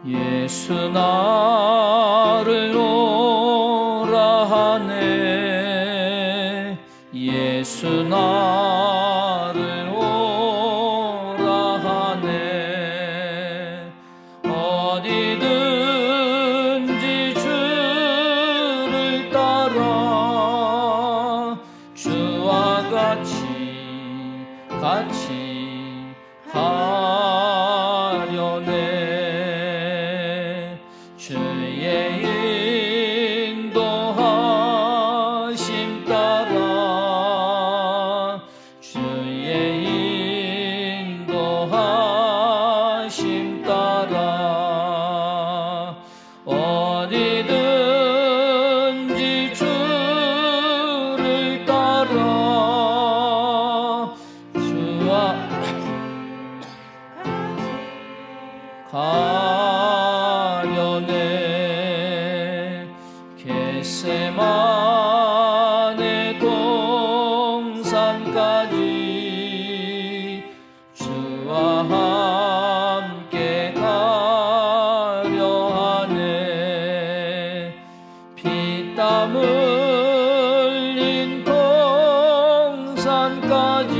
예수 나를 오라 하네. 예수 나를 오라 하네. 어디든지 주를 따라 주와 같이 가려네. 주의 인도하심 따라 주의 인도하심 따라 어디든지 주를 따라 주와 가려네. 겟세마네 동산까지 주와 함께 가려 하네. 피땀 흘린 동산까지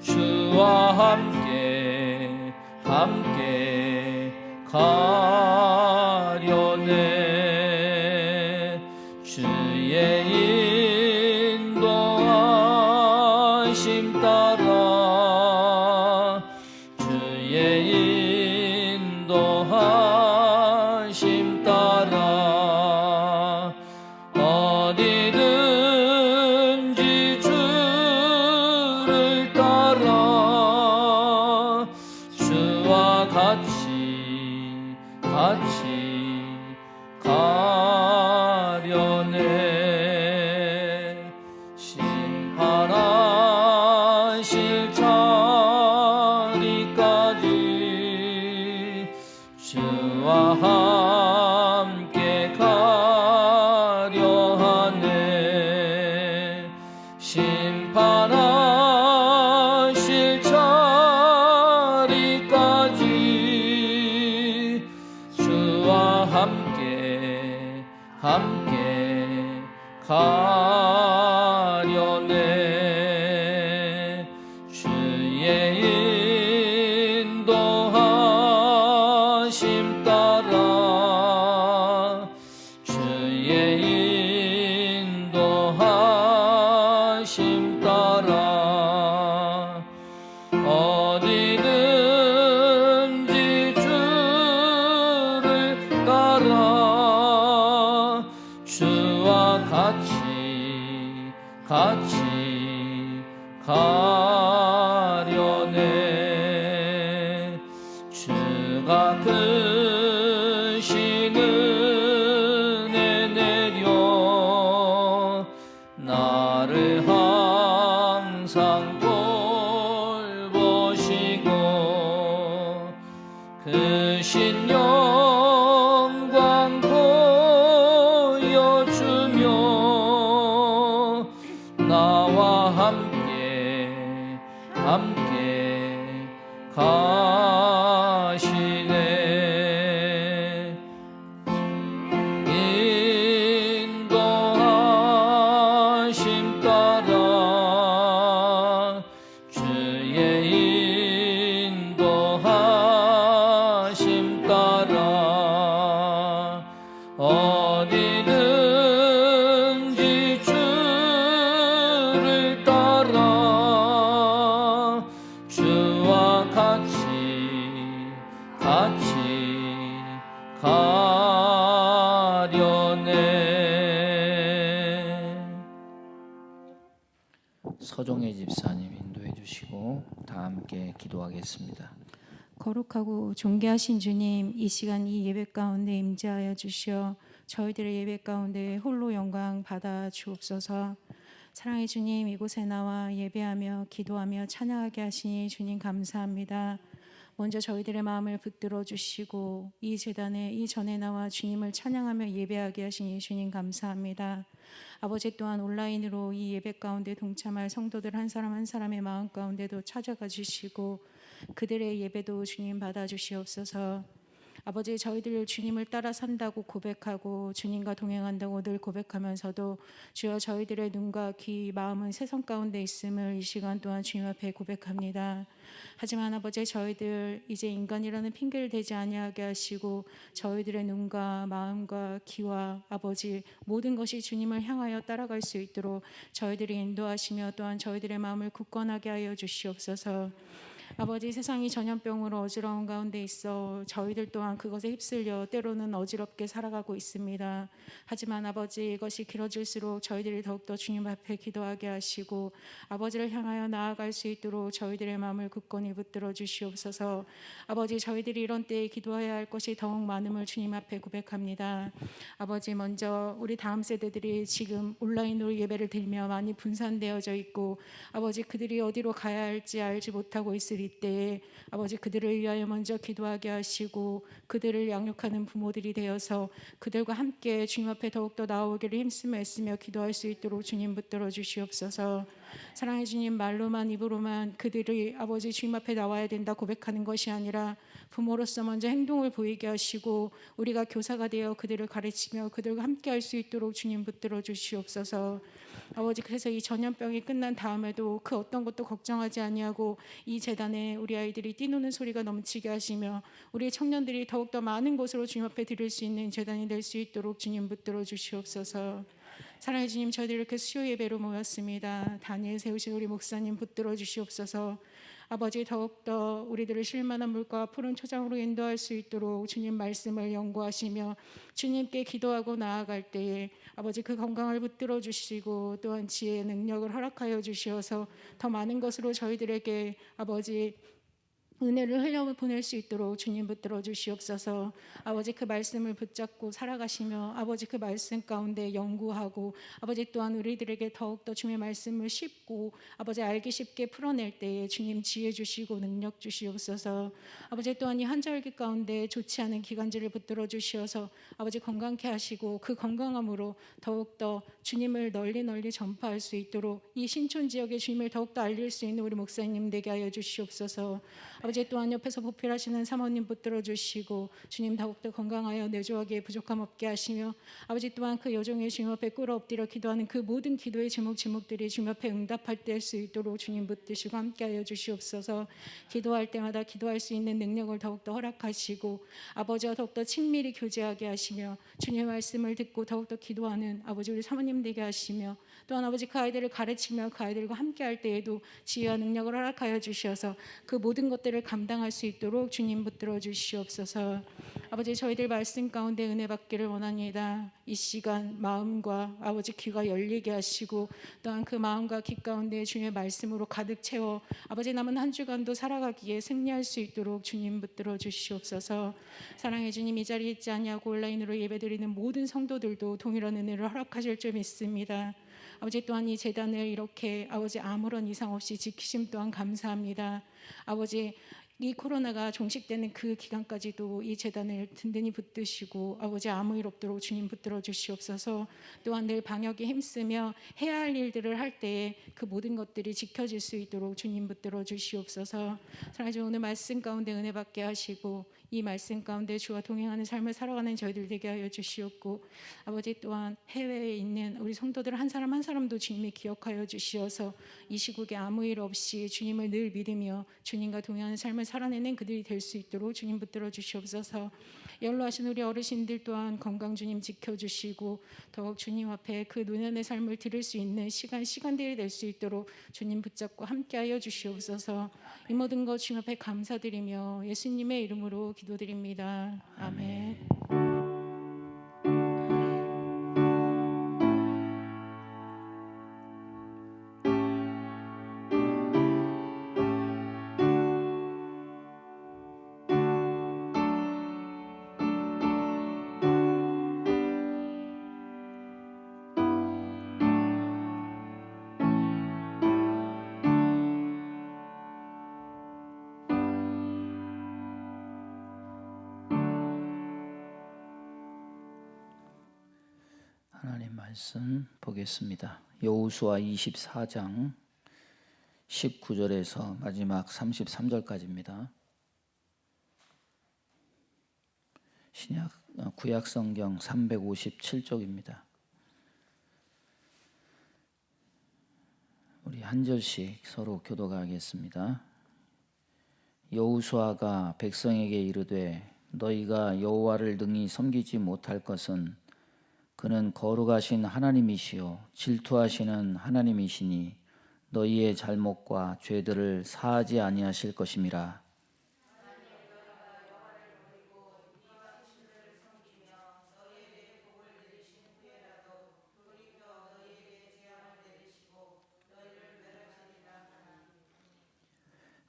주와 함께 가려네. 주의 인도하심 따라 주의 인도하심 따라 어디든지 주를 따라 주와 같이 가려네. 심판하실 자리까지 주와 함께 가려 하네. 심판하실 자리까지 주와 함께 가려네. 주의 인도하심 따라 주의 인도하심 따라 어디든지 주를 따라 주와 같이 가려네. 주가 크신 은혜 내려 나를 항상 돌보시고 크신 영광 보여주며 나와 함께 가시네. 인도하심 따라 주의 인도하심 따라 어디든지 주를 따라 주와 같이 가려네. 서종혜 집사님 인도해 주시고 다 함께 기도하겠습니다. 거룩하고 존귀하신 주님, 이 시간 이 예배 가운데 임재하여 주시어 저희들의 예배 가운데 홀로 영광 받아 주옵소서. 사랑의 주님, 이곳에 나와 예배하며 기도하며 찬양하게 하시니 주님 감사합니다. 먼저 저희들의 마음을 붙들어 주시고 이 제단에 이 전에 나와 주님을 찬양하며 예배하게 하시니 주님 감사합니다. 아버지, 또한 온라인으로 이 예배 가운데 동참할 성도들 한 사람 한 사람의 마음 가운데도 찾아가 주시고 그들의 예배도 주님 받아주시옵소서. 아버지, 저희들 주님을 따라 산다고 고백하고 주님과 동행한다고 늘 고백하면서도 주여 저희들의 눈과 귀, 마음은 세상 가운데 있음을 이 시간 동안 주님 앞에 고백합니다. 하지만 아버지, 저희들 이제 인간이라는 핑계를 대지 아니하게 하시고 저희들의 눈과 마음과 귀와 아버지 모든 것이 주님을 향하여 따라갈 수 있도록 저희들이 인도하시며 또한 저희들의 마음을 굳건하게 하여 주시옵소서. 아버지, 세상이 전염병으로 어지러운 가운데 있어 저희들 또한 그것에 휩쓸려 때로는 어지럽게 살아가고 있습니다. 하지만 아버지, 이것이 길어질수록 저희들이 더욱더 주님 앞에 기도하게 하시고 아버지를 향하여 나아갈 수 있도록 저희들의 마음을 굳건히 붙들어 주시옵소서. 아버지, 저희들이 이런 때에 기도해야 할 것이 더욱 많음을 주님 앞에 고백합니다. 아버지, 먼저 우리 다음 세대들이 지금 온라인으로 예배를 드리며 많이 분산되어져 있고 아버지, 그들이 어디로 가야 할지 알지 못하고 있을 이때에 아버지, 그들을 위하여 먼저 기도하게 하시고 그들을 양육하는 부모들이 되어서 그들과 함께 주님 앞에 더욱더 나오기를 힘쓰며 애쓰며 기도할 수 있도록 주님 붙들어 주시옵소서. 사랑해 주님, 말로만 입으로만 그들이 아버지 주님 앞에 나와야 된다 고백하는 것이 아니라 부모로서 먼저 행동을 보이게 하시고 우리가 교사가 되어 그들을 가르치며 그들과 함께 할 수 있도록 주님 붙들어 주시옵소서. 아버지, 그래서 이 전염병이 끝난 다음에도 그 어떤 것도 걱정하지 아니하고 이 재단에 우리 아이들이 뛰노는 소리가 넘치게 하시며 우리 청년들이 더욱더 많은 곳으로 주님 앞에 드릴 수 있는 재단이 될 수 있도록 주님 붙들어 주시옵소서. 사랑해 주님, 저희들 이렇게 수요 예배로 모였습니다. 다니엘 세우신 우리 목사님 붙들어 주시옵소서. 아버지, 더욱더 우리들을 쉴만한 물과 푸른 초장으로 인도할 수 있도록 주님 말씀을 연구하시며 주님께 기도하고 나아갈 때에 아버지 그 건강을 붙들어 주시고 또한 지혜의 능력을 허락하여 주시어서 더 많은 것으로 저희들에게 아버지 은혜를 흘려보낼 수 있도록 주님 붙들어 주시옵소서. 아버지, 그 말씀을 붙잡고 살아가시며 아버지 그 말씀 가운데 연구하고 아버지 또한 우리들에게 더욱더 주님의 말씀을 쉽고 아버지 알기 쉽게 풀어낼 때에 주님 지혜 주시고 능력 주시옵소서. 아버지, 또한 이 환절기 가운데 좋지 않은 기관지를 붙들어 주시어서 아버지 건강케 하시고 그 건강함으로 더욱더 주님을 널리 전파할 수 있도록 이 신촌 지역의 주님을 더욱더 알릴 수 있는 우리 목사님 되게 하여 주시옵소서. 아버지, 또한 옆에서 보필하시는 사모님 붙들어 주시고 주님 더욱더 건강하여 내조하기에 부족함 없게 하시며 아버지 또한 그 여종의 주님 앞에 꿇어 엎드려 기도하는 그 모든 기도의 제목들이 주님 앞에 응답할 때 할 수 있도록 주님 붙드시고 함께하여 주시옵소서. 기도할 때마다 기도할 수 있는 능력을 더욱더 허락하시고 아버지와 더욱더 친밀히 교제하게 하시며 주님의 말씀을 듣고 더욱더 기도하는 아버지 우리 사모님 되게 하시며 또한 아버지 그 아이들을 가르치며 그 아이들과 함께할 때에도 지혜와 능력을 허락하여 주셔서 그 모든 것들을 감당할 수 있도록 주님 붙들어 주시옵소서. 아버지, 저희들 말씀 가운데 은혜 받기를 원합니다. 이 시간 마음과 아버지 귀가 열리게 하시고 또한 그 마음과 귀 가운데 주님의 말씀으로 가득 채워 아버지 남은 한 주간도 살아가기에 승리할 수 있도록 주님 붙들어 주시옵소서. 사랑해 주님, 이 자리에 있지 아니하고 온라인으로 예배드리는 모든 성도들도 동일한 은혜를 허락하실 줄 믿습니다. 아버지, 또한 이 재단을 이렇게 아버지 아무런 이상 없이 지키심 또한 감사합니다. 아버지, 이 코로나가 종식되는 그 기간까지도 이 재단을 든든히 붙드시고 아버지 아무 일 없도록 주님 붙들어 주시옵소서. 또한 늘 방역에 힘쓰며 해야 할 일들을 할 때에 그 모든 것들이 지켜질 수 있도록 주님 붙들어 주시옵소서. 사랑하는 오늘 말씀 가운데 은혜 받게 하시고 이 말씀 가운데 주와 동행하는 삶을 살아가는 저희들 되게 하여 주시옵고 아버지 또한 해외에 있는 우리 성도들 한 사람 한 사람도 주님이 기억하여 주시어서 이 시국에 아무 일 없이 주님을 늘 믿으며 주님과 동행하는 삶을 살아내는 그들이 될 수 있도록 주님 붙들어 주시옵소서. 연로하신 우리 어르신들 또한 건강 주님 지켜주시고 더욱 주님 앞에 그 노년의 삶을 드릴 수 있는 시간들이 될 수 있도록 주님 붙잡고 함께하여 주시옵소서. 이 모든 것 주님 앞에 감사드리며 예수님의 이름으로 기도드립니다. 아멘. 하나님 말씀 보겠습니다. 여호수아 24장 19절에서 마지막 33절까지입니다. 구약 성경 357쪽입니다. 우리 한 절씩 서로 교독하겠습니다. 여호수아가 백성에게 이르되 너희가 여호와를 능히 섬기지 못할 것은 그는 거룩하신 하나님이시요 질투하시는 하나님이시니 너희의 잘못과 죄들을 사하지 아니하실 것임이라.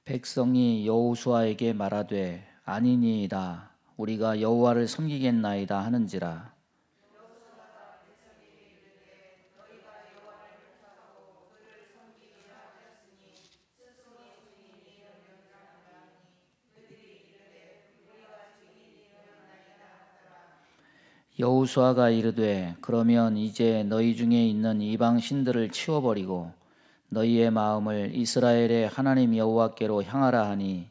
백성이 여호수아에게 말하되 아니니이다 우리가 여호와를 섬기겠나이다 하는지라. 여호수아가 이르되 그러면 이제 너희 중에 있는 이방 신들을 치워버리고 너희의 마음을 이스라엘의 하나님 여호와께로 향하라 하니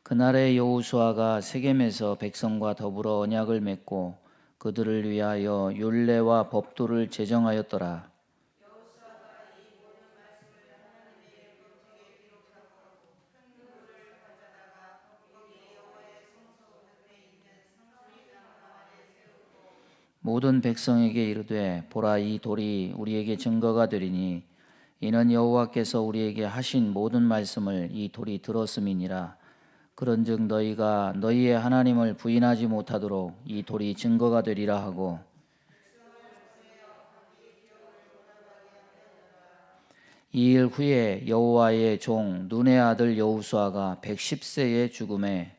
그날에 여호수아가 세겜에서 백성과 더불어 언약을 맺고 그들을 위하여 율례와 법도를 제정하였더라. 모든 백성에게 이르되 보라 이 돌이 우리에게 증거가 되리니 이는 여호와께서 우리에게 하신 모든 말씀을 이 돌이 들었음이니라. 그런즉 너희가 너희의 하나님을 부인하지 못하도록 이 돌이 증거가 되리라 하고 이일 후에 여호와의 종 눈의 아들 여호수아가 110세에 죽음에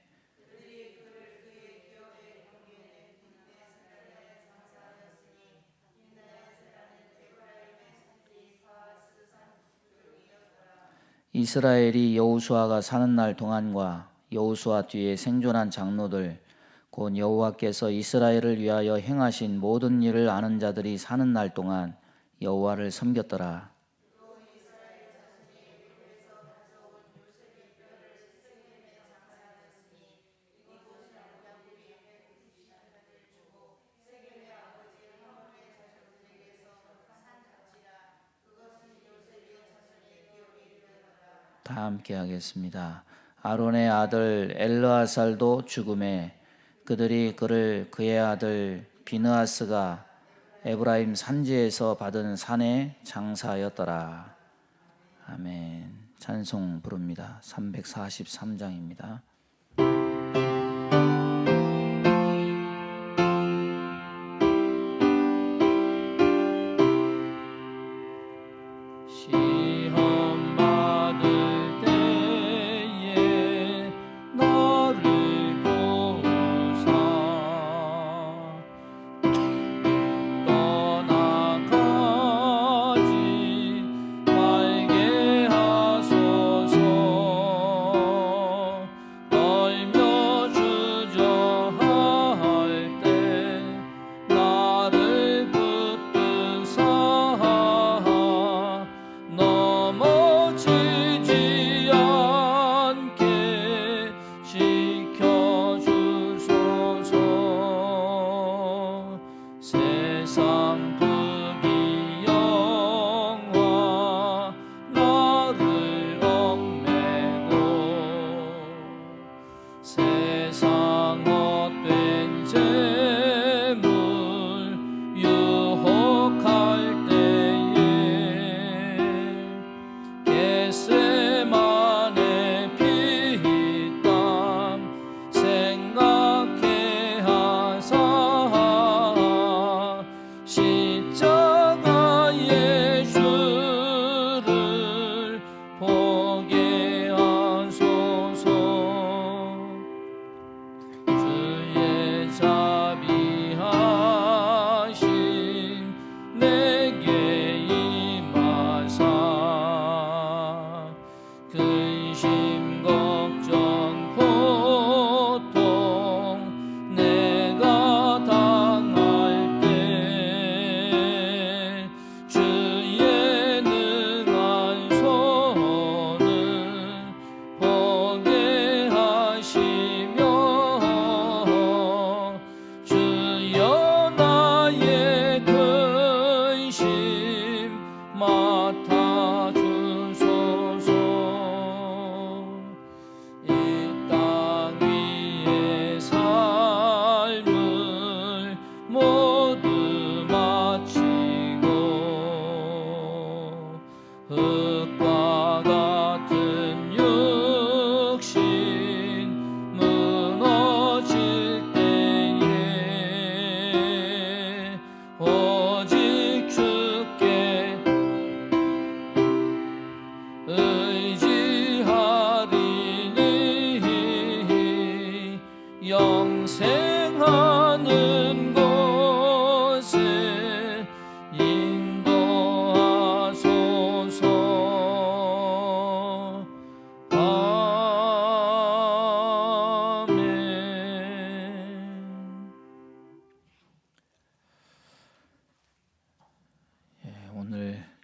이스라엘이 여호수아가 사는 날 동안과 여호수아 뒤에 생존한 장로들 곧 여호와께서 이스라엘을 위하여 행하신 모든 일을 아는 자들이 사는 날 동안 여호와를 섬겼더라. 다 함께 하겠습니다. 아론의 아들 엘르아살도 죽음에 그들이 그를 그의 아들 비느하스가 에브라임 산지에서 받은 산에 장사하였더라. 아멘. 찬송 부릅니다. 343장입니다.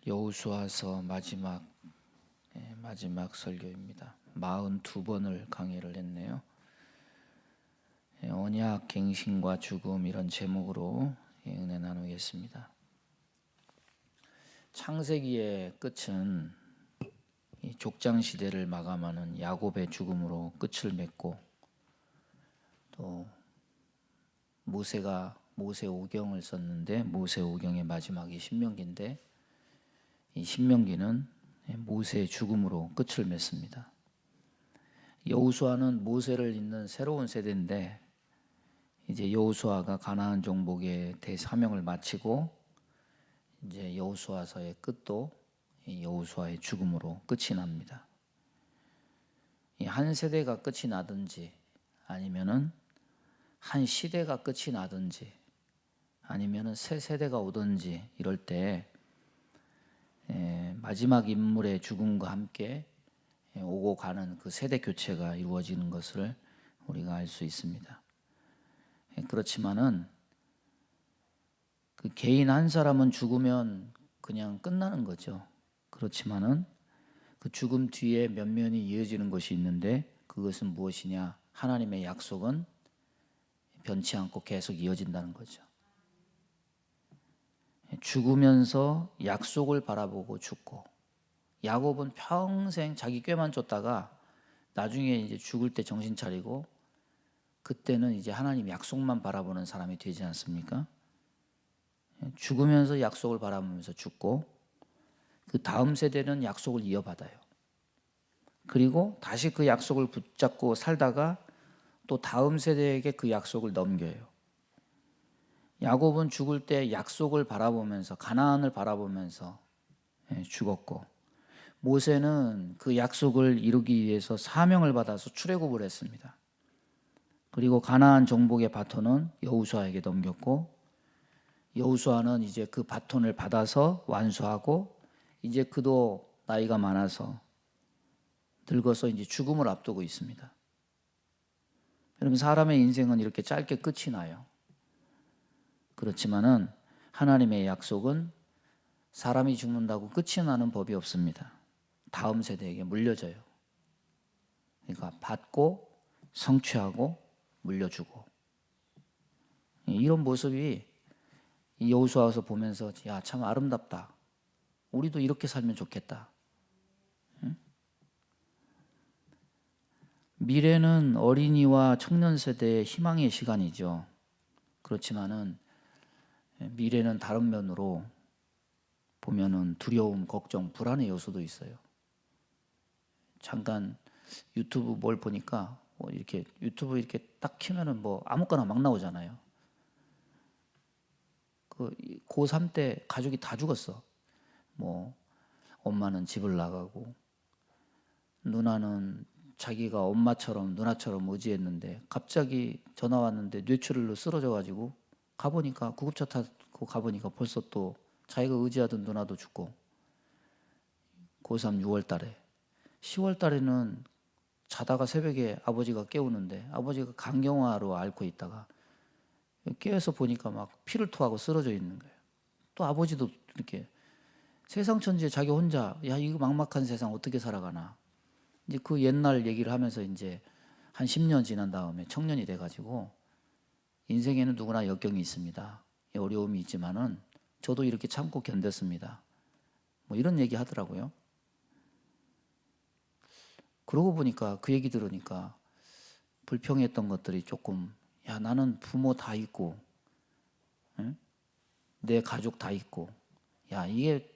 여호수아서 마지막 설교입니다. 42번을 강의를 했네요. 언약, 갱신과 죽음 이런 제목으로 은혜 나누겠습니다. 창세기의 끝은 이 족장 시대를 마감하는 야곱의 죽음으로 끝을 맺고, 또 모세가 모세오경을 썼는데 모세오경의 마지막이 신명기인데, 이 신명기는 모세의 죽음으로 끝을 맺습니다. 여호수아는 모세를 잇는 새로운 세대인데, 이제 여호수아가 가나안 정복의 대사명을 마치고 이제 여호수아서의 끝도 여호수아의 죽음으로 끝이 납니다. 이 한 세대가 끝이 나든지, 아니면은 한 시대가 끝이 나든지, 아니면은 새 세대가 오든지, 이럴 때 마지막 인물의 죽음과 함께 오고 가는 그 세대 교체가 이루어지는 것을 우리가 알 수 있습니다. 그렇지만은 그 개인 한 사람은 죽으면 그냥 끝나는 거죠. 그렇지만은 그 죽음 뒤에 면면이 이어지는 것이 있는데, 그것은 무엇이냐? 하나님의 약속은 변치 않고 계속 이어진다는 거죠. 죽으면서 약속을 바라보고 죽고, 야곱은 평생 자기 꾀만 쫓다가 나중에 이제 죽을 때 정신 차리고, 그때는 이제 하나님 약속만 바라보는 사람이 되지 않습니까? 죽으면서 약속을 바라보면서 죽고, 그 다음 세대는 약속을 이어받아요. 그리고 다시 그 약속을 붙잡고 살다가 또 다음 세대에게 그 약속을 넘겨요. 야곱은 죽을 때 약속을 바라보면서, 가나안을 바라보면서 죽었고, 모세는 그 약속을 이루기 위해서 사명을 받아서 출애굽을 했습니다. 그리고 가나안 정복의 바톤은 여호수아에게 넘겼고, 여호수아는 이제 그 바톤을 받아서 완수하고, 이제 그도 나이가 많아서 늙어서 이제 죽음을 앞두고 있습니다. 여러분, 사람의 인생은 이렇게 짧게 끝이 나요. 그렇지만은 하나님의 약속은 사람이 죽는다고 끝이 나는 법이 없습니다. 다음 세대에게 물려져요. 그러니까 받고 성취하고 물려주고, 이런 모습이 여호수아서 보면서 야, 참 아름답다. 우리도 이렇게 살면 좋겠다. 미래는 어린이와 청년 세대의 희망의 시간이죠. 그렇지만은 미래는 다른 면으로 보면은 두려움, 걱정, 불안의 요소도 있어요. 잠깐 유튜브 뭘 보니까 이렇게 유튜브 이렇게 딱 키면은 뭐 아무거나 막 나오잖아요. 그 고3 때 가족이 다 죽었어. 뭐 엄마는 집을 나가고, 누나는 자기가 엄마처럼 누나처럼 의지했는데 갑자기 전화 왔는데 뇌출혈로 쓰러져 가지고 가보니까, 구급차 타고 가보니까 벌써 또 자기가 의지하던 누나도 죽고, 고3 6월 달에, 10월 달에는 자다가 새벽에 아버지가 깨우는데 아버지가 간경화로 앓고 있다가 깨어서 보니까 막 피를 토하고 쓰러져 있는 거예요. 또 아버지도 이렇게 세상 천지에 자기 혼자, 야, 이거 막막한 세상 어떻게 살아가나. 이제 그 옛날 얘기를 하면서 이제 한 10년 지난 다음에 청년이 돼가지고, 인생에는 누구나 역경이 있습니다. 어려움이 있지만은 저도 이렇게 참고 견뎠습니다. 뭐 이런 얘기 하더라고요. 그러고 보니까, 그 얘기 들으니까 불평했던 것들이 조금, 야, 나는 부모 다 있고, 응? 내 가족 다 있고, 야, 이게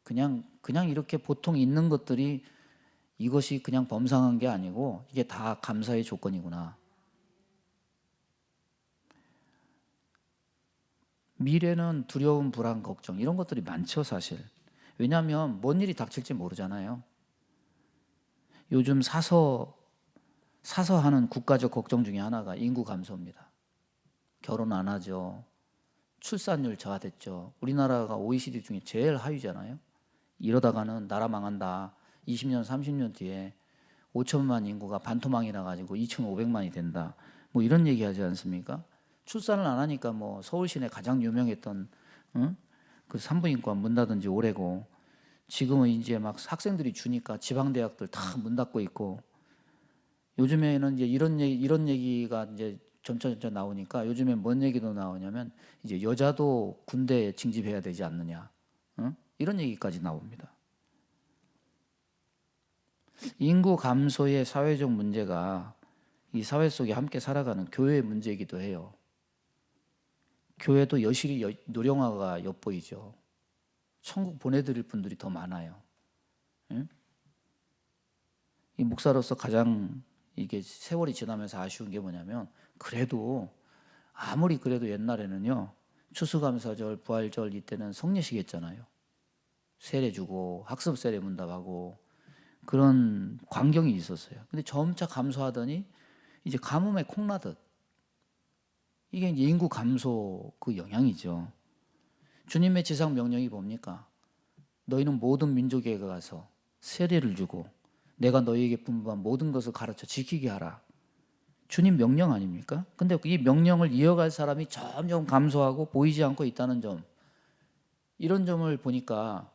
그냥 이렇게 보통 있는 것들이, 이것이 그냥 범상한 게 아니고 이게 다 감사의 조건이구나. 미래는 두려움, 불안, 걱정, 이런 것들이 많죠, 사실. 왜냐하면 뭔 일이 닥칠지 모르잖아요. 요즘 사서 하는 국가적 걱정 중에 하나가 인구 감소입니다. 결혼 안 하죠. 출산율 저하됐죠. 우리나라가 OECD 중에 제일 하위잖아요. 이러다가는 나라 망한다. 20년, 30년 뒤에 5천만 인구가 반토막이 나가지고 2,500만이 된다. 뭐 이런 얘기하지 않습니까? 출산을 안 하니까 뭐 서울 시내 가장 유명했던 그 산부인과 문 닫은 지 오래고, 지금은 이제 막 학생들이 주니까 지방 대학들 다 문 닫고 있고, 요즘에는 이제 이런 얘기가 이제 점차 나오니까 요즘에 뭔 얘기도 나오냐면 이제 여자도 군대에 징집해야 되지 않느냐, 이런 얘기까지 나옵니다. 인구 감소의 사회적 문제가 이 사회 속에 함께 살아가는 교회의 문제이기도 해요. 교회도 여실히 노령화가 엿보이죠. 천국 보내드릴 분들이 더 많아요. 응? 이 목사로서 가장 이게 세월이 지나면서 아쉬운 게 뭐냐면, 그래도 아무리 그래도 옛날에는요, 추수감사절, 부활절 이때는 성례식 했잖아요. 세례 주고 학습 세례 문답하고 그런 광경이 있었어요. 근데 점차 감소하더니 이제 가뭄에 콩나듯, 이게 이제 인구 감소 그 영향이죠. 주님의 지상 명령이 뭡니까? 너희는 모든 민족에게 가서 세례를 주고 내가 너희에게 분부한 모든 것을 가르쳐 지키게 하라. 주님 명령 아닙니까? 근데 이 명령을 이어갈 사람이 점점 감소하고 보이지 않고 있다는 점, 이런 점을 보니까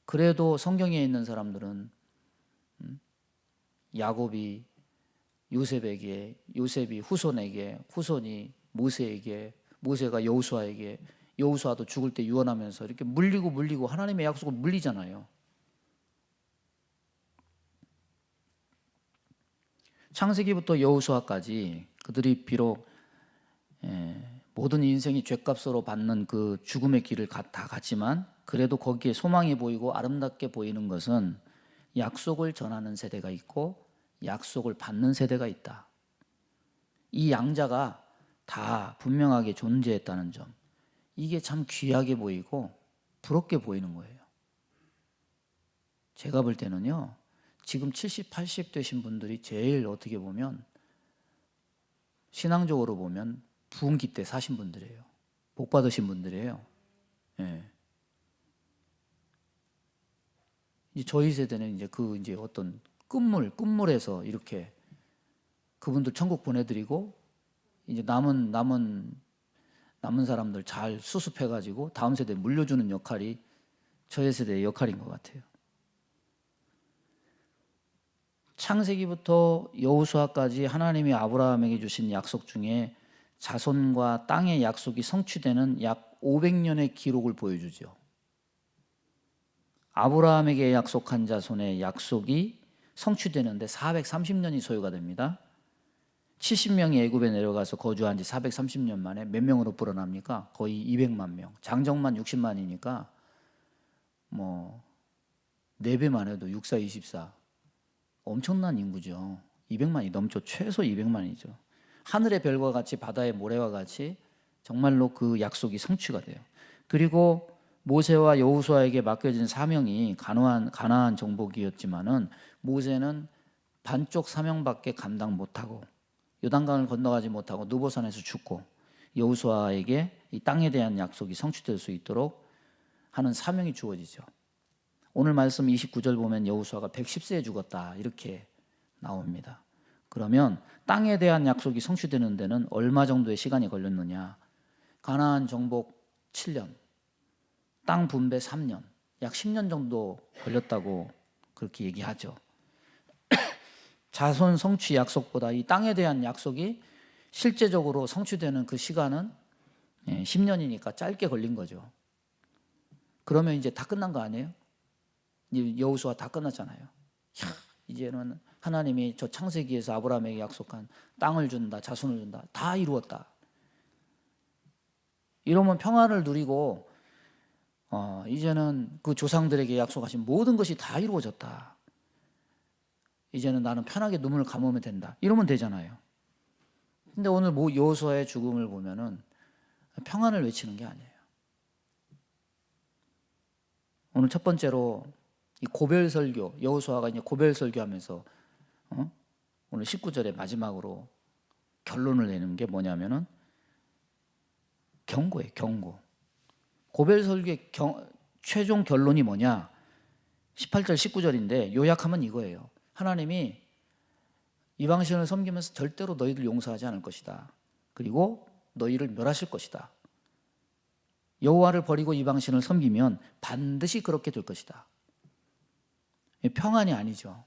그래도 성경에 있는 사람들은 야곱이 요셉에게, 요셉이 후손에게, 후손이 모세에게, 모세가 여호수아에게, 여호수아도 죽을 때 유언하면서 이렇게 물리고 하나님의 약속을 물리잖아요. 창세기부터 여호수아까지 그들이 비록 모든 인생이 죗값으로 받는 그 죽음의 길을 다 갔지만, 그래도 거기에 소망이 보이고 아름답게 보이는 것은 약속을 전하는 세대가 있고 약속을 받는 세대가 있다. 이 양자가 다 분명하게 존재했다는 점, 이게 참 귀하게 보이고 부럽게 보이는 거예요. 제가 볼 때는요, 지금 70, 80 되신 분들이 제일 어떻게 보면 신앙적으로 보면 부흥기 때 사신 분들이에요. 복 받으신 분들이에요. 예. 이제 저희 세대는 이제 어떤 끝물에서 이렇게 그분들 천국 보내드리고 이제 남은 사람들 잘 수습해가지고 다음 세대에 물려주는 역할이 저희 세대의 역할인 것 같아요. 창세기부터 여호수아까지 하나님이 아브라함에게 주신 약속 중에 자손과 땅의 약속이 성취되는 약 500년의 기록을 보여주죠. 아브라함에게 약속한 자손의 약속이 성취되는데 430년이 소요가 됩니다. 70명이 애굽에 내려가서 거주한 지 430년 만에 몇 명으로 불어납니까? 거의 200만 명. 장정만 60만이니까 뭐 4배만 해도 6, 4, 24. 엄청난 인구죠. 200만이 넘죠. 최소 200만이죠. 하늘의 별과 같이 바다의 모래와 같이 정말로 그 약속이 성취가 돼요. 그리고 모세와 여호수아에게 맡겨진 사명이 가나안 정복이었지만은 모세는 반쪽 사명밖에 감당 못하고 요단강을 건너가지 못하고 느보산에서 죽고, 여호수아에게 이 땅에 대한 약속이 성취될 수 있도록 하는 사명이 주어지죠. 오늘 말씀 29절 보면 여호수아가 110세에 죽었다 이렇게 나옵니다. 그러면 땅에 대한 약속이 성취되는 데는 얼마 정도의 시간이 걸렸느냐? 가나안 정복 7년, 땅 분배 3년, 약 10년 정도 걸렸다고 그렇게 얘기하죠. 자손 성취 약속보다 이 땅에 대한 약속이 실제적으로 성취되는 그 시간은 10년이니까 짧게 걸린 거죠. 그러면 이제 다 끝난 거 아니에요? 여호수아 다 끝났잖아요. 이제는 하나님이 저 창세기에서 아브라함에게 약속한 땅을 준다, 자손을 준다, 다 이루었다. 이러면 평안을 누리고 이제는 그 조상들에게 약속하신 모든 것이 다 이루어졌다. 이제는 나는 편하게 눈물을 감으면 된다. 이러면 되잖아요. 근데 오늘 여호수아의 죽음을 보면은 평안을 외치는 게 아니에요. 오늘 첫 번째로 이 고별 설교, 여호수아가 이제 고별 설교하면서 오늘 19절의 마지막으로 결론을 내는 게 뭐냐면은 경고예요, 경고. 고별 설교의 최종 결론이 뭐냐? 18절, 19절인데 요약하면 이거예요. 하나님이 이방신을 섬기면서 절대로 너희들 용서하지 않을 것이다. 그리고 너희를 멸하실 것이다. 여호와를 버리고 이방신을 섬기면 반드시 그렇게 될 것이다. 평안이 아니죠.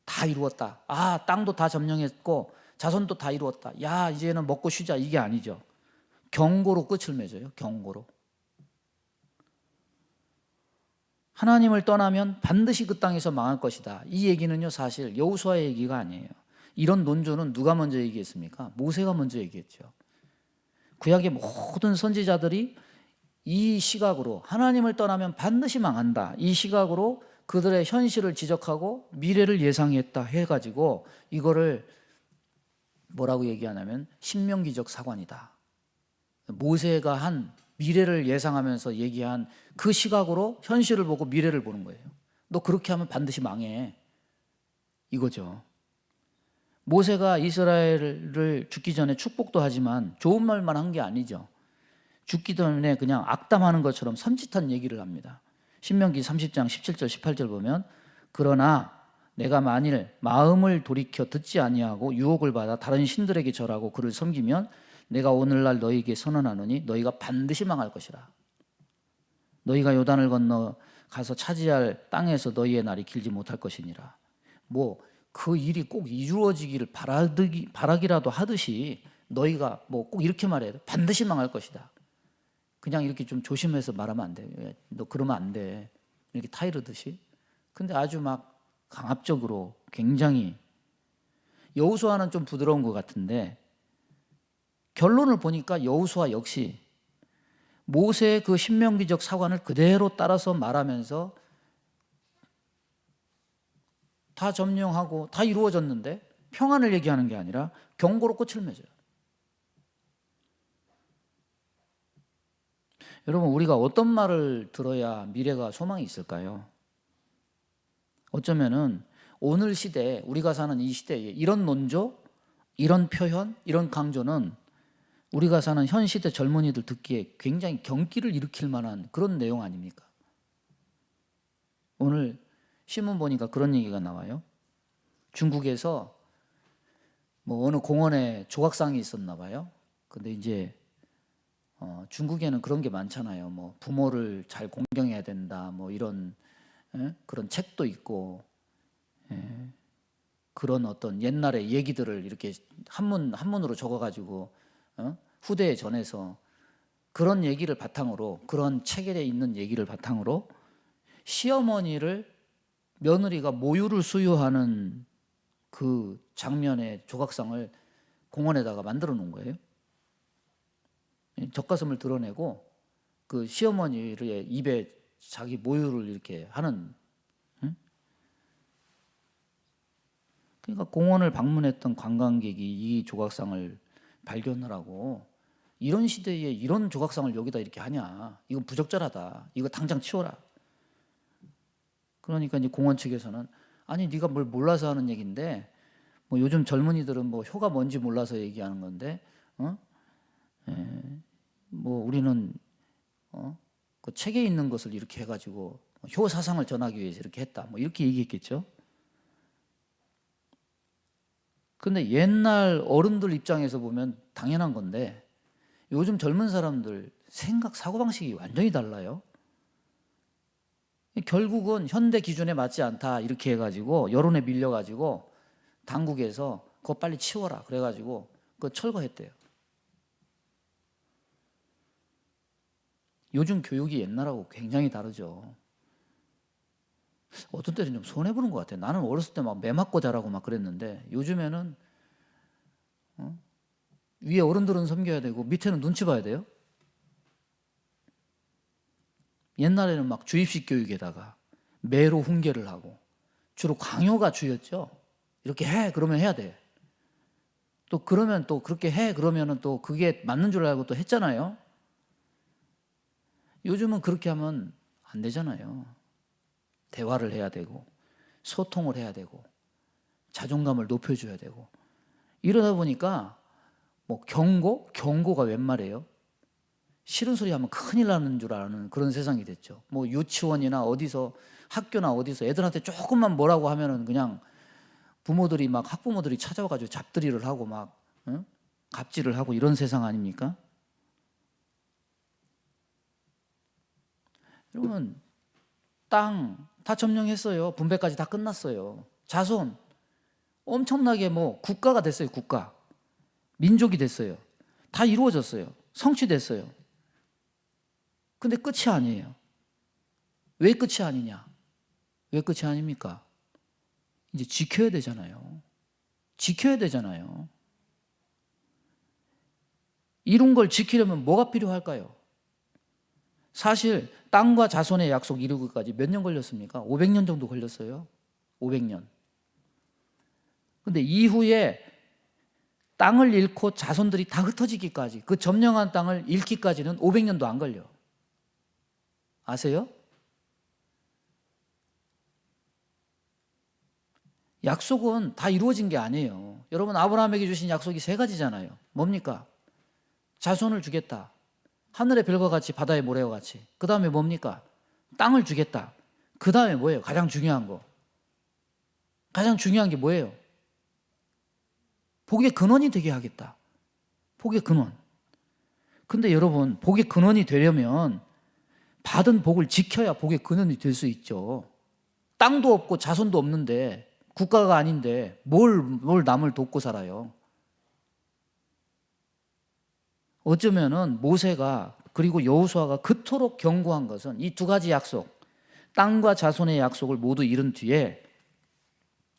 다 이루었다. 아, 땅도 다 점령했고 자손도 다 이루었다. 야, 이제는 먹고 쉬자. 이게 아니죠. 경고로 끝을 맺어요. 경고로. 하나님을 떠나면 반드시 그 땅에서 망할 것이다. 이 얘기는요, 사실 여호수아의 얘기가 아니에요. 이런 논조는 누가 먼저 얘기했습니까? 모세가 먼저 얘기했죠. 구약의 모든 선지자들이 이 시각으로 하나님을 떠나면 반드시 망한다. 이 시각으로 그들의 현실을 지적하고 미래를 예상했다 해가지고 이거를 뭐라고 얘기하냐면 신명기적 사관이다. 모세가 한 미래를 예상하면서 얘기한 그 시각으로 현실을 보고 미래를 보는 거예요. 너 그렇게 하면 반드시 망해. 이거죠. 모세가 이스라엘을 죽기 전에 축복도 하지만 좋은 말만 한 게 아니죠. 죽기 전에 그냥 악담하는 것처럼 섬찟한 얘기를 합니다. 신명기 30장 17절 18절 보면 그러나 내가 만일 마음을 돌이켜 듣지 아니하고 유혹을 받아 다른 신들에게 절하고 그를 섬기면 내가 오늘날 너희에게 선언하노니 너희가 반드시 망할 것이라. 너희가 요단을 건너 가서 차지할 땅에서 너희의 날이 길지 못할 것이니라. 뭐 그 일이 꼭 이루어지기를 바라기라도 하듯이 너희가 뭐 꼭 이렇게 말해야 돼. 반드시 망할 것이다. 그냥 이렇게 좀 조심해서 말하면 안 돼. 너 그러면 안 돼. 이렇게 타이르듯이. 근데 아주 막 강압적으로 굉장히 여호수아는 좀 부드러운 것 같은데 결론을 보니까 여호수아 역시 모세의 그 신명기적 사관을 그대로 따라서 말하면서 다 점령하고 다 이루어졌는데 평안을 얘기하는 게 아니라 경고로 끝을 맺어요. 여러분, 우리가 어떤 말을 들어야 미래가 소망이 있을까요? 어쩌면은 오늘 시대에 우리가 사는 이 시대에 이런 논조, 이런 표현, 이런 강조는 우리가 사는 현 시대 젊은이들 듣기에 굉장히 경기를 일으킬 만한 그런 내용 아닙니까? 오늘 신문 보니까 그런 얘기가 나와요. 중국에서 뭐 어느 공원에 조각상이 있었나 봐요. 근데 이제 중국에는 그런 게 많잖아요. 뭐 부모를 잘 공경해야 된다. 뭐 이런 그런 책도 있고 그런 어떤 옛날의 얘기들을 이렇게 한문으로 적어가지고 후대에 전해서 그런 얘기를 바탕으로 그런 책에 있는 얘기를 바탕으로 시어머니를 며느리가 모유를 수유하는 그 장면의 조각상을 공원에다가 만들어 놓은 거예요. 젖가슴을 드러내고 그 시어머니의 입에 자기 모유를 이렇게 하는. 그러니까 공원을 방문했던 관광객이 이 조각상을 발견을 하고 이런 시대에 이런 조각상을 여기다 이렇게 하냐, 이건 부적절하다, 이거 당장 치워라. 그러니까 이제 공원 측에서는 아니 네가 뭘 몰라서 하는 얘기인데 뭐 요즘 젊은이들은 뭐 효가 뭔지 몰라서 얘기하는 건데 뭐 우리는 그 책에 있는 것을 이렇게 해가지고 효 사상을 전하기 위해서 이렇게 했다, 뭐 이렇게 얘기했겠죠. 근데 옛날 어른들 입장에서 보면 당연한 건데 요즘 젊은 사람들 생각 사고방식이 완전히 달라요. 결국은 현대 기준에 맞지 않다 이렇게 해가지고 여론에 밀려가지고 당국에서 그거 빨리 치워라 그래가지고 그거 철거했대요. 요즘 교육이 옛날하고 굉장히 다르죠. 어떤 때는 좀 손해보는 것 같아요. 나는 어렸을 때 막 매 맞고 자라고 막 그랬는데 요즘에는 위에 어른들은 섬겨야 되고 밑에는 눈치 봐야 돼요. 옛날에는 막 주입식 교육에다가 매로 훈계를 하고 주로 강요가 주였죠. 이렇게 해 그러면 해야 돼. 또 그러면 또 그렇게 해 그러면은 또 그게 맞는 줄 알고 또 했잖아요. 요즘은 그렇게 하면 안 되잖아요. 대화를 해야 되고 소통을 해야 되고 자존감을 높여줘야 되고 이러다 보니까 뭐 경고가 웬 말이에요? 싫은 소리 하면 큰일 나는 줄 아는 그런 세상이 됐죠. 뭐 유치원이나 어디서 학교나 어디서 애들한테 조금만 뭐라고 하면은 그냥 부모들이 막 학부모들이 찾아와가지고 잡들이를 하고 막 갑질을 하고 이런 세상 아닙니까? 여러분, 땅 다 점령했어요. 분배까지 다 끝났어요. 자손 엄청나게 뭐 국가가 됐어요. 국가, 민족이 됐어요. 다 이루어졌어요. 성취됐어요. 근데 끝이 아니에요. 왜 끝이 아니냐? 왜 끝이 아닙니까? 이제 지켜야 되잖아요. 지켜야 되잖아요. 이룬 걸 지키려면 뭐가 필요할까요? 사실 땅과 자손의 약속 이루기까지 몇 년 걸렸습니까? 500년 정도 걸렸어요. 500년. 근데 이후에 땅을 잃고 자손들이 다 흩어지기까지, 그 점령한 땅을 잃기까지는 500년도 안 걸려. 아세요? 약속은 다 이루어진 게 아니에요. 여러분, 아브라함에게 주신 약속이 3가지잖아요. 뭡니까? 자손을 주겠다. 하늘의 별과 같이, 바다의 모래와 같이. 그 다음에 뭡니까? 땅을 주겠다. 그 다음에 뭐예요? 가장 중요한 거. 가장 중요한 게 뭐예요? 복의 근원이 되게 하겠다. 복의 근원. 근데 여러분, 복의 근원이 되려면 받은 복을 지켜야 복의 근원이 될 수 있죠. 땅도 없고 자손도 없는데, 국가가 아닌데 뭘 남을 돕고 살아요. 어쩌면은 모세가 그리고 여호수아가 그토록 경고한 것은 이 2가지 약속, 땅과 자손의 약속을 모두 이룬 뒤에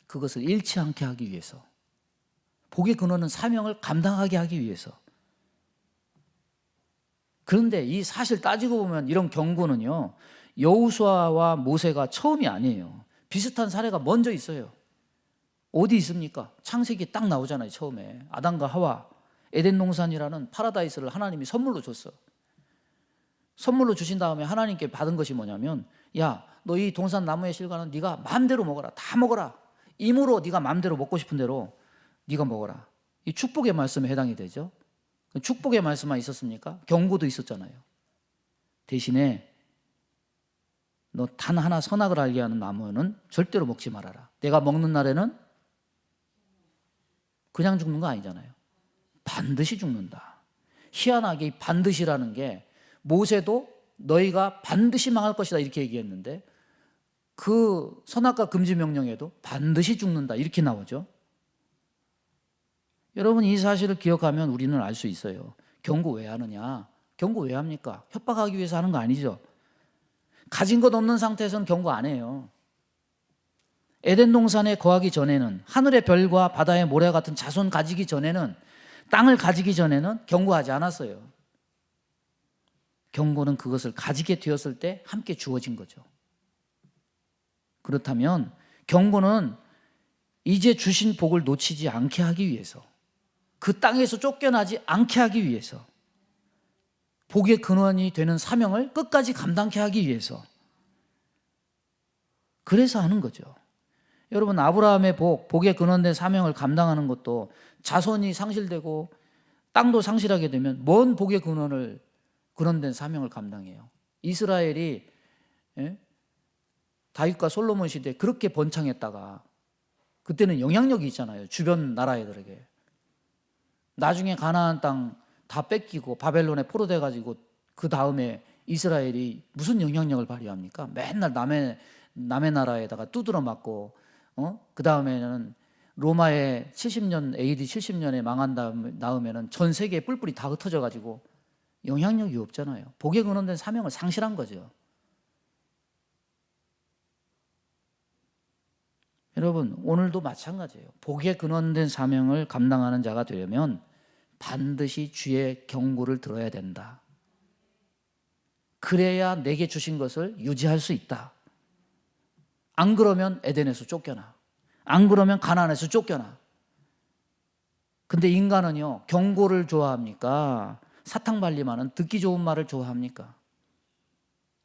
그것을 잃지 않게 하기 위해서, 복의 근원은 사명을 감당하게 하기 위해서. 그런데 이 사실 따지고 보면 이런 경고는요, 여호수아와 모세가 처음이 아니에요. 비슷한 사례가 먼저 있어요. 어디 있습니까? 창세기 딱 나오잖아요. 처음에 아담과 하와, 에덴 동산이라는 파라다이스를 하나님이 선물로 줬어. 선물로 주신 다음에 하나님께 받은 것이 뭐냐면, 야, 너 이 동산 나무의 실과는 네가 마음대로 먹어라. 다 먹어라. 임으로 네가 마음대로 먹고 싶은 대로 네가 먹어라. 이 축복의 말씀에 해당이 되죠. 축복의 말씀만 있었습니까? 경고도 있었잖아요. 대신에 너 단 하나 선악을 알게 하는 나무는 절대로 먹지 말아라. 내가 먹는 날에는 그냥 죽는 거 아니잖아요. 반드시 죽는다. 희한하게 이 반드시라는 게, 모세도 너희가 반드시 망할 것이다 이렇게 얘기했는데, 그 선악과 금지 명령에도 반드시 죽는다 이렇게 나오죠. 여러분, 이 사실을 기억하면 우리는 알 수 있어요. 경고 왜 하느냐? 경고 왜 합니까? 협박하기 위해서 하는 거 아니죠. 가진 것 없는 상태에서는 경고 안 해요. 에덴 동산에 거하기 전에는, 하늘의 별과 바다의 모래 같은 자손 가지기 전에는, 땅을 가지기 전에는 경고하지 않았어요. 경고는 그것을 가지게 되었을 때 함께 주어진 거죠. 그렇다면 경고는 이제 주신 복을 놓치지 않게 하기 위해서, 그 땅에서 쫓겨나지 않게 하기 위해서, 복의 근원이 되는 사명을 끝까지 감당케 하기 위해서, 그래서 하는 거죠. 여러분, 아브라함의 복의 근원된 사명을 감당하는 것도 자손이 상실되고 땅도 상실하게 되면 뭔 복의 근원된 사명을 감당해요. 이스라엘이 다윗과 솔로몬 시대에 그렇게 번창했다가, 그때는 영향력이 있잖아요. 주변 나라애들에게. 나중에 가나안 땅 다 뺏기고 바벨론에 포로돼 가지고 그 다음에 이스라엘이 무슨 영향력을 발휘합니까? 맨날 남의 나라에다가 두드러 맞고, 그 다음에는 로마의 70년 AD 70년에 망한 다음에는 전 세계에 뿔뿔이 다 흩어져 가지고 영향력이 없잖아요. 복의 근원된 사명을 상실한 거죠. 여러분, 오늘도 마찬가지예요. 복의 근원된 사명을 감당하는 자가 되려면 반드시 주의 경고를 들어야 된다. 그래야 내게 주신 것을 유지할 수 있다. 안 그러면 에덴에서 쫓겨나. 안 그러면 가나안에서 쫓겨나. 근데 인간은요, 경고를 좋아합니까? 사탕발림하는 듣기 좋은 말을 좋아합니까?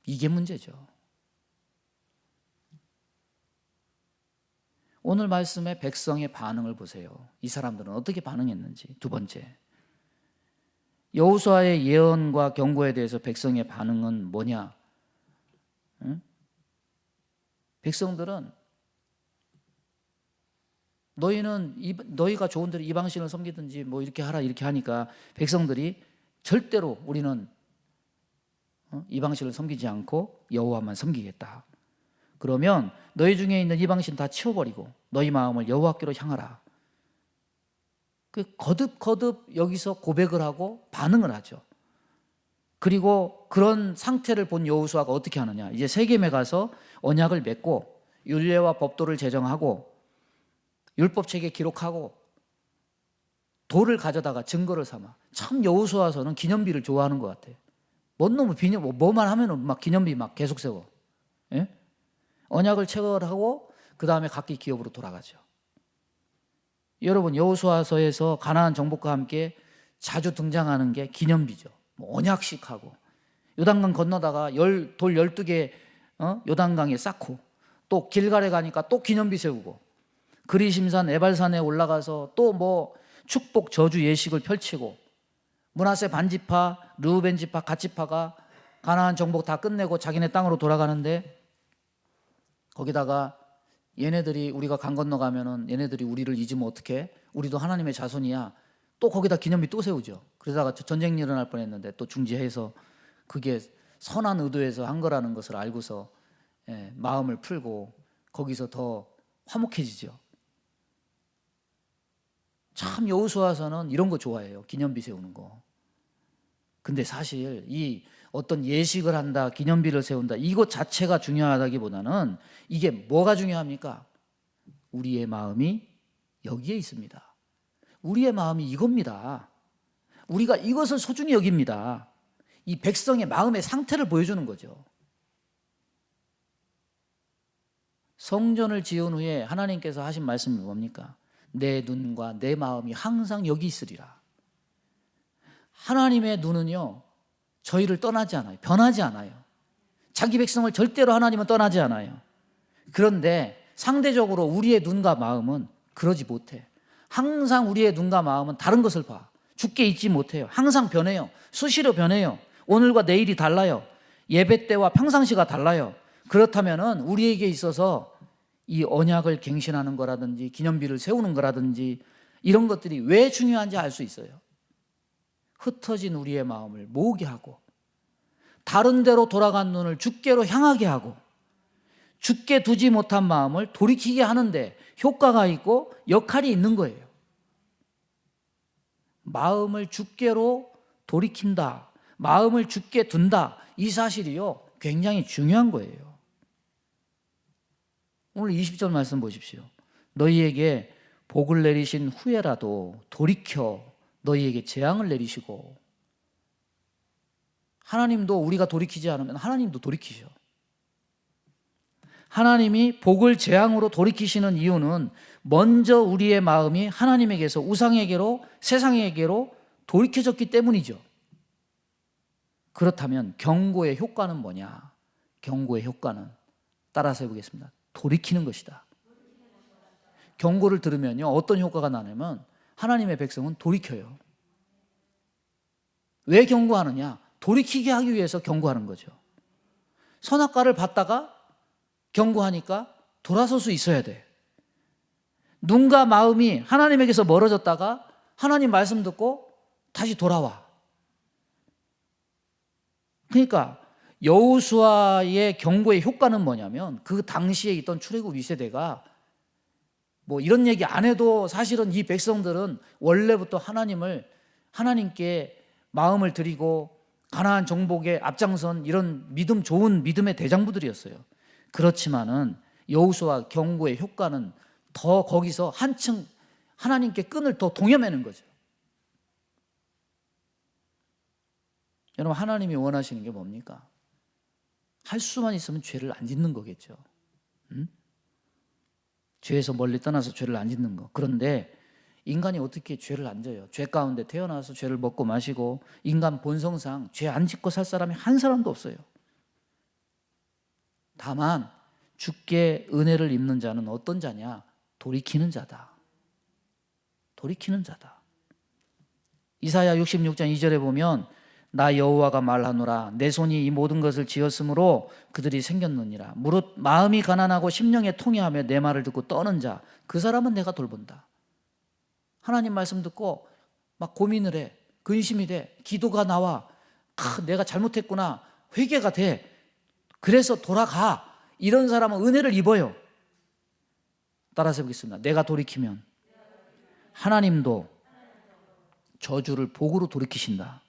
이게 문제죠. 오늘 말씀의 백성의 반응을 보세요. 이 사람들은 어떻게 반응했는지. 2번째, 여호수아의 예언과 경고에 대해서 백성의 반응은 뭐냐? 백성들은 너희가 좋은 대로 이방신을 섬기든지 뭐 이렇게 하라 이렇게 하니까 백성들이 절대로 우리는 이방신을 섬기지 않고 여호와만 섬기겠다. 그러면 너희 중에 있는 이방신 다 치워버리고 너희 마음을 여호와께로 향하라. 거듭 여기서 고백을 하고 반응을 하죠. 그리고 그런 상태를 본 여호수아가 어떻게 하느냐, 이제 세겜에 가서 언약을 맺고 율례와 법도를 제정하고 율법책에 기록하고 돌을 가져다가 증거를 삼아. 참 여호수아서는 기념비를 좋아하는 것 같아요. 뭔 놈의 뭐만 하면은 막 기념비 막 계속 세워. 예? 언약을 체결하고 그 다음에 각기 기업으로 돌아가죠. 여러분, 여호수아서에서 가나안 정복과 함께 자주 등장하는 게 기념비죠. 뭐 언약식하고 요단강 건너다가 돌 12개 요단강에 쌓고, 또 길갈에 가니까 또 기념비 세우고, 그리심산 에발산에 올라가서 또 뭐 축복 저주 예식을 펼치고, 므낫세 반지파, 르우벤 지파, 갓 지파가 가나안 정복 다 끝내고 자기네 땅으로 돌아가는데, 거기다가 얘네들이 우리가 강 건너가면은 얘네들이 우리를 잊으면 어떡해? 우리도 하나님의 자손이야. 또 거기다 기념비 또 세우죠. 그러다가 전쟁 일어날 뻔했는데 또 중지해서 그게 선한 의도에서 한 거라는 것을 알고서 마음을 풀고 거기서 더 화목해지죠. 참 여호수아서는 이런 거 좋아해요. 기념비 세우는 거. 근데 사실 이 어떤 예식을 한다, 기념비를 세운다, 이것 자체가 중요하다기보다는 이게 뭐가 중요합니까? 우리의 마음이 여기에 있습니다. 우리의 마음이 이겁니다. 우리가 이것을 소중히 여깁니다. 이 백성의 마음의 상태를 보여주는 거죠. 성전을 지은 후에 하나님께서 하신 말씀이 뭡니까? 내 눈과 내 마음이 항상 여기 있으리라. 하나님의 눈은요, 저희를 떠나지 않아요. 변하지 않아요. 자기 백성을 절대로 하나님은 떠나지 않아요. 그런데 상대적으로 우리의 눈과 마음은 그러지 못해. 항상 우리의 눈과 마음은 다른 것을 봐. 죽게 있지 못해요. 항상 변해요. 수시로 변해요. 오늘과 내일이 달라요. 예배 때와 평상시가 달라요. 그렇다면은 우리에게 있어서 이 언약을 갱신하는 거라든지 기념비를 세우는 거라든지 이런 것들이 왜 중요한지 알 수 있어요. 흩어진 우리의 마음을 모으게 하고, 다른 데로 돌아간 눈을 주께로 향하게 하고, 주께 두지 못한 마음을 돌이키게 하는데 효과가 있고 역할이 있는 거예요. 마음을 주께로 돌이킨다, 마음을 주께 둔다, 이 사실이요 굉장히 중요한 거예요. 오늘 20절 말씀 보십시오. 너희에게 복을 내리신 후에라도 돌이켜 너희에게 재앙을 내리시고. 하나님도 우리가 돌이키지 않으면 하나님도 돌이키셔. 하나님이 복을 재앙으로 돌이키시는 이유는 먼저 우리의 마음이 하나님에게서 우상에게로, 세상에게로 돌이켜졌기 때문이죠. 그렇다면 경고의 효과는 뭐냐? 경고의 효과는 따라서 해보겠습니다. 돌이키는 것이다. 경고를 들으면요, 어떤 효과가 나냐면 하나님의 백성은 돌이켜요. 왜 경고하느냐? 돌이키게 하기 위해서 경고하는 거죠. 선악과를 받다가 경고하니까 돌아설 수 있어야 돼. 눈과 마음이 하나님에게서 멀어졌다가 하나님 말씀 듣고 다시 돌아와. 그러니까 여호수아의 경고의 효과는 뭐냐면, 그 당시에 있던 출애굽 2세대가 뭐 이런 얘기 안 해도 사실은 이 백성들은 원래부터 하나님께 마음을 드리고 가나안 정복에 앞장선 이런 믿음 좋은 믿음의 대장부들이었어요. 그렇지만은 여호수아 경고의 효과는 더 거기서 한층 하나님께 끈을 더 동여매는 거죠. 여러분, 하나님이 원하시는 게 뭡니까? 할 수만 있으면 죄를 안 짓는 거겠죠. 죄에서 멀리 떠나서 죄를 안 짓는 거. 그런데 인간이 어떻게 죄를 안 져요? 죄 가운데 태어나서 죄를 먹고 마시고 인간 본성상 죄 안 짓고 살 사람이 한 사람도 없어요. 다만 주께 은혜를 입는 자는 어떤 자냐? 돌이키는 자다. 돌이키는 자다. 이사야 66장 2절에 보면 나 여호와가 말하노라 내 손이 이 모든 것을 지었으므로 그들이 생겼느니라. 무릇 마음이 가난하고 심령에 통회하며 내 말을 듣고 떠는 자, 그 사람은 내가 돌본다. 하나님 말씀 듣고 막 고민을 해, 근심이 돼, 기도가 나와, 내가 잘못했구나, 회개가 돼. 그래서 돌아가. 이런 사람은 은혜를 입어요. 따라서 해보겠습니다. 내가 돌이키면 하나님도 저주를 복으로 돌이키신다.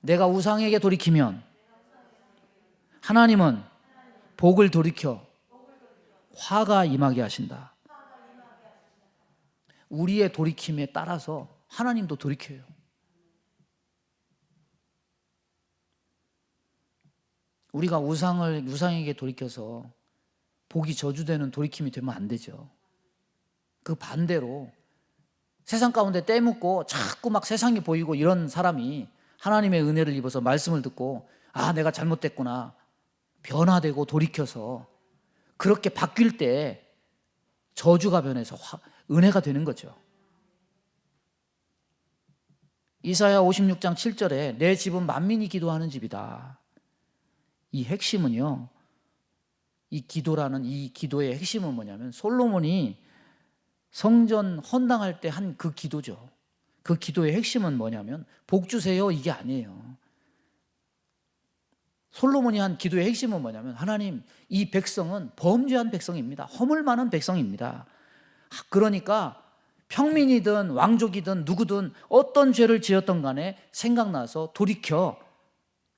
내가 우상에게 돌이키면 하나님은 복을 돌이켜 화가 임하게 하신다. 우리의 돌이킴에 따라서 하나님도 돌이켜요. 우리가 우상에게 돌이켜서 복이 저주되는 돌이킴이 되면 안 되죠. 그 반대로 세상 가운데 떼묻고 자꾸 막 세상이 보이고 이런 사람이 하나님의 은혜를 입어서 말씀을 듣고 아, 내가 잘못됐구나. 변화되고 돌이켜서 그렇게 바뀔 때 저주가 변해서 은혜가 되는 거죠. 이사야 56장 7절에 내 집은 만민이 기도하는 집이다. 이 핵심은요, 이 기도라는 이 기도의 핵심은 뭐냐면 솔로몬이 성전 헌당할 때 한 그 기도죠. 그 기도의 핵심은 뭐냐면 복 주세요 이게 아니에요. 솔로몬이 한 기도의 핵심은 뭐냐면 하나님, 이 백성은 범죄한 백성입니다. 허물 많은 백성입니다. 그러니까 평민이든 왕족이든 누구든 어떤 죄를 지었던 간에 생각나서 돌이켜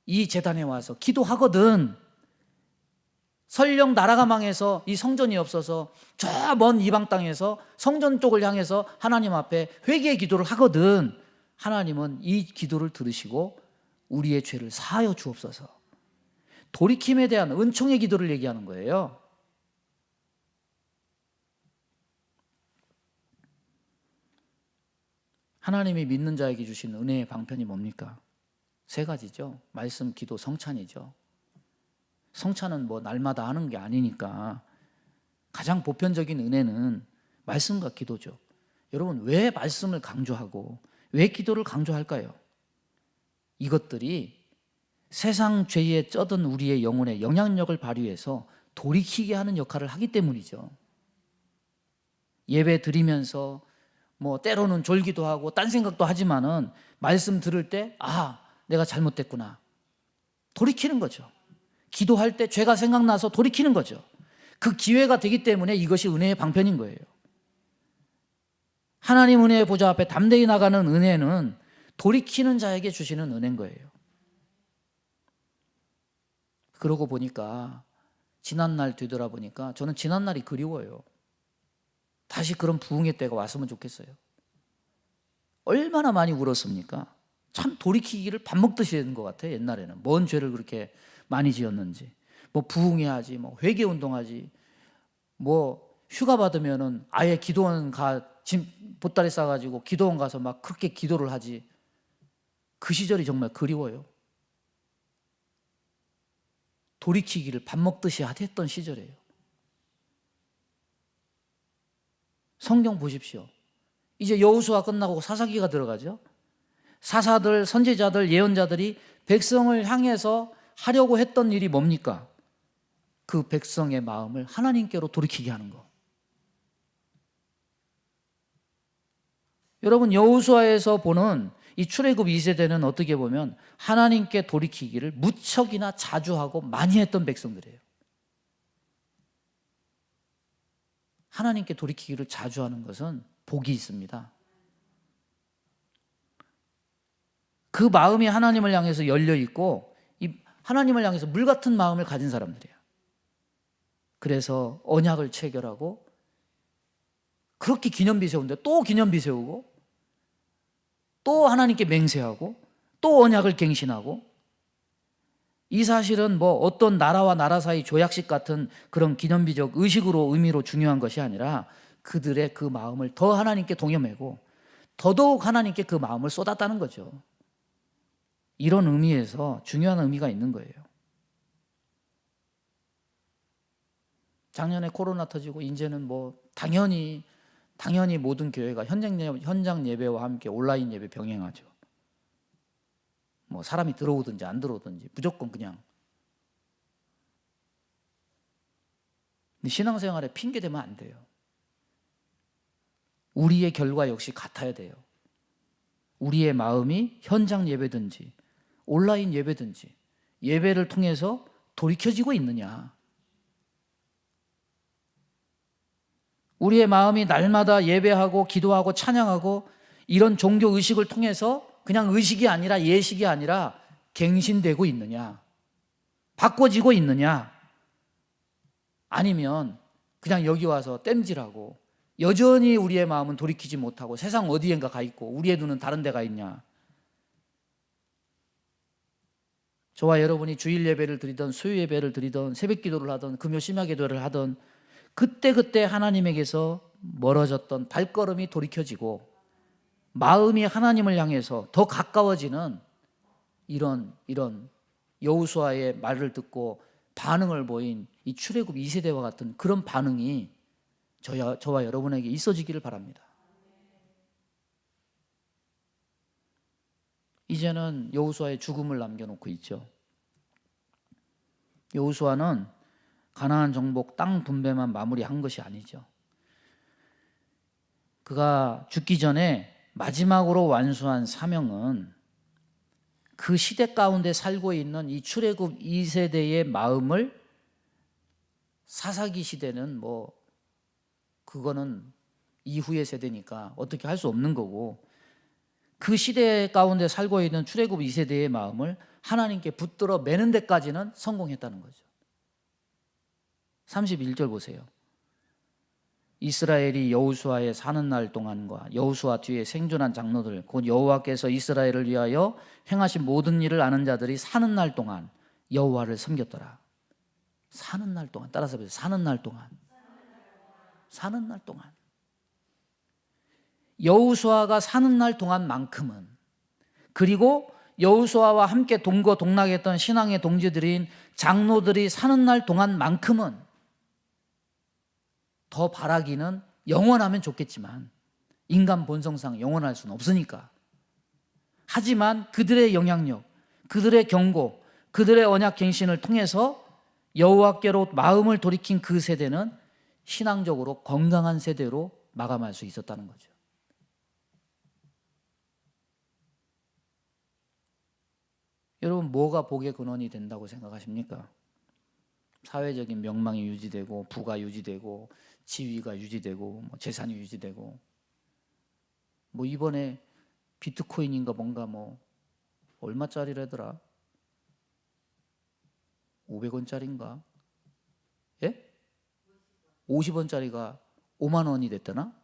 이 제단에 와서 기도하거든. 설령 나라가 망해서 이 성전이 없어서 저 먼 이방 땅에서 성전 쪽을 향해서 하나님 앞에 회개의 기도를 하거든. 하나님은 이 기도를 들으시고 우리의 죄를 사하여 주옵소서. 돌이킴에 대한 은총의 기도를 얘기하는 거예요. 하나님이 믿는 자에게 주신 은혜의 방편이 뭡니까? 세 가지죠. 말씀, 기도, 성찬이죠. 성찬은 뭐 날마다 하는 게 아니니까 가장 보편적인 은혜는 말씀과 기도죠. 여러분, 왜 말씀을 강조하고 왜 기도를 강조할까요? 이것들이 세상 죄에 쩌든 우리의 영혼에 영향력을 발휘해서 돌이키게 하는 역할을 하기 때문이죠. 예배 드리면서 뭐 때로는 졸기도 하고 딴 생각도 하지만은 말씀 들을 때 아, 내가 잘못됐구나. 돌이키는 거죠. 기도할 때 죄가 생각나서 돌이키는 거죠. 그 기회가 되기 때문에 이것이 은혜의 방편인 거예요. 하나님 은혜의 보좌 앞에 담대히 나가는 은혜는 돌이키는 자에게 주시는 은혜인 거예요. 그러고 보니까 지난날 되돌아보니까 저는 지난날이 그리워요. 다시 그런 부흥의 때가 왔으면 좋겠어요. 얼마나 많이 울었습니까? 참 돌이키기를 밥 먹듯이 하는 것 같아요. 옛날에는 뭔 죄를 그렇게 많이 지었는지, 뭐 부흥해야지, 뭐 회개 운동하지, 뭐 휴가 받으면은 아예 기도원 보따리 싸가지고 기도원 가서 막 그렇게 기도를 하지. 그 시절이 정말 그리워요. 돌이키기를 밥 먹듯이 했던 시절이에요. 성경 보십시오. 이제 여호수아 끝나고 사사기가 들어가죠. 사사들, 선지자들, 예언자들이 백성을 향해서 하려고 했던 일이 뭡니까? 그 백성의 마음을 하나님께로 돌이키게 하는 거. 여러분, 여호수아에서 보는 이 출애굽 2세대는 어떻게 보면 하나님께 돌이키기를 무척이나 자주 하고 많이 했던 백성들이에요. 하나님께 돌이키기를 자주 하는 것은 복이 있습니다. 그 마음이 하나님을 향해서 열려 있고 이 하나님을 향해서 물 같은 마음을 가진 사람들이에요. 그래서 언약을 체결하고 그렇게 기념비 세우는데 또 기념비 세우고 또 하나님께 맹세하고 또 언약을 갱신하고, 이 사실은 뭐 어떤 나라와 나라 사이 조약식 같은 그런 기념비적 의식으로 의미로 중요한 것이 아니라 그들의 그 마음을 더 하나님께 동여매고 더더욱 하나님께 그 마음을 쏟았다는 거죠. 이런 의미에서 중요한 의미가 있는 거예요. 작년에 코로나 터지고 이제는 뭐 당연히 모든 교회가 현장 예배와 함께 온라인 예배 병행하죠. 뭐 사람이 들어오든지 안 들어오든지 무조건 그냥. 근데 신앙생활에 핑계 대면 안 돼요. 우리의 결과 역시 같아야 돼요. 우리의 마음이 현장 예배든지 온라인 예배든지 예배를 통해서 돌이켜지고 있느냐? 우리의 마음이 날마다 예배하고 기도하고 찬양하고 이런 종교 의식을 통해서 그냥 의식이 아니라 예식이 아니라 갱신되고 있느냐? 바꿔지고 있느냐? 아니면 그냥 여기 와서 땜질하고 여전히 우리의 마음은 돌이키지 못하고 세상 어디엔가 가 있고 우리의 눈은 다른 데 가 있냐? 저와 여러분이 주일 예배를 드리던 수요 예배를 드리던 새벽 기도를 하던 금요 심야 기도를 하던 그때 하나님에게서 멀어졌던 발걸음이 돌이켜지고 마음이 하나님을 향해서 더 가까워지는 이런 여호수아의 말을 듣고 반응을 보인 이 출애굽 2세대와 같은 그런 반응이 저와 여러분에게 있어지기를 바랍니다. 이제는 여호수아의 죽음을 남겨놓고 있죠. 여호수아는 가나안 정복 땅 분배만 마무리한 것이 아니죠. 그가 죽기 전에 마지막으로 완수한 사명은 그 시대 가운데 살고 있는 이 출애굽 2세대의 마음을 사사기 시대는 그거는 이후의 세대니까 어떻게 할 수 없는 거고 그 시대 가운데 살고 있는 출애굽 2세대의 마음을 하나님께 붙들어 매는 데까지는 성공했다는 거죠. 31절 보세요. 이스라엘이 여호수아의 사는 날 동안과 여호수아 뒤에 생존한 장로들 곧 여호와께서 이스라엘을 위하여 행하신 모든 일을 아는 자들이 사는 날 동안 여호와를 섬겼더라. 사는 날 동안, 따라서 보세요. 사는 날 동안. 사는 날 동안. 여호수아가 사는 날 동안만큼은, 그리고 여호수아와 함께 동거동락했던 신앙의 동지들인 장로들이 사는 날 동안만큼은 더 바라기는 영원하면 좋겠지만 인간 본성상 영원할 수는 없으니까. 하지만 그들의 영향력, 그들의 경고, 그들의 언약 갱신을 통해서 여호와께로 마음을 돌이킨 그 세대는 신앙적으로 건강한 세대로 마감할 수 있었다는 거죠. 여러분, 뭐가 복의 근원이 된다고 생각하십니까? 사회적인 명망이 유지되고 부가 유지되고 지위가 유지되고 재산이 유지되고 이번에 비트코인인가 뭔가 얼마짜리라더라? 500원짜리인가? 예? 50원짜리가 5만 원이 됐다나?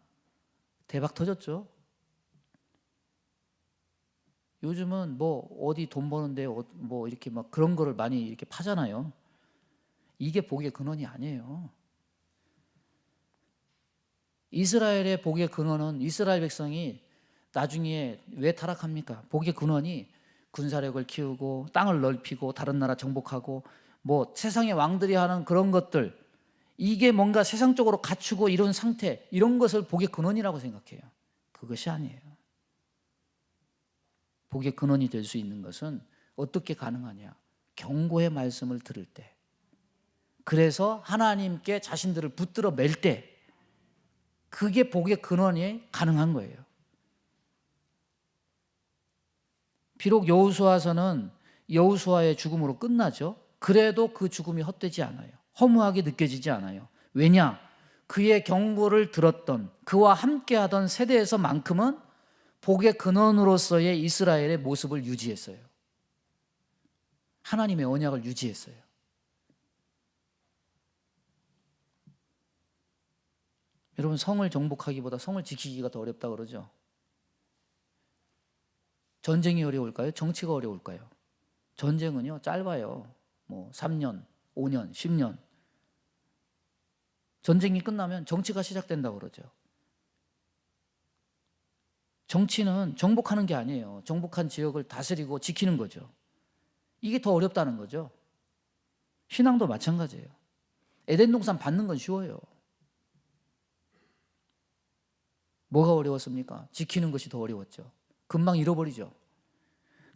대박 터졌죠. 요즘은 어디 돈 버는데 이렇게 그런 거를 많이 이렇게 파잖아요. 이게 복의 근원이 아니에요. 이스라엘의 복의 근원은 이스라엘 백성이 나중에 왜 타락합니까? 복의 근원이 군사력을 키우고 땅을 넓히고 다른 나라 정복하고 세상의 왕들이 하는 그런 것들, 이게 뭔가 세상적으로 갖추고 이런 상태, 이런 것을 복의 근원이라고 생각해요. 그것이 아니에요. 복의 근원이 될 수 있는 것은 어떻게 가능하냐? 경고의 말씀을 들을 때, 그래서 하나님께 자신들을 붙들어 맬 때, 그게 복의 근원이 가능한 거예요. 비록 여호수아서는 여호수아의 죽음으로 끝나죠. 그래도 그 죽음이 헛되지 않아요. 허무하게 느껴지지 않아요. 왜냐? 그의 경고를 들었던, 그와 함께하던 세대에서만큼은 복의 근원으로서의 이스라엘의 모습을 유지했어요. 하나님의 언약을 유지했어요. 여러분, 성을 정복하기보다 성을 지키기가 더 어렵다 그러죠. 전쟁이 어려울까요? 정치가 어려울까요? 전쟁은요 짧아요. 3년, 5년, 10년. 전쟁이 끝나면 정치가 시작된다고 그러죠. 정치는 정복하는 게 아니에요. 정복한 지역을 다스리고 지키는 거죠. 이게 더 어렵다는 거죠. 신앙도 마찬가지예요. 에덴 동산 받는 건 쉬워요. 뭐가 어려웠습니까? 지키는 것이 더 어려웠죠. 금방 잃어버리죠.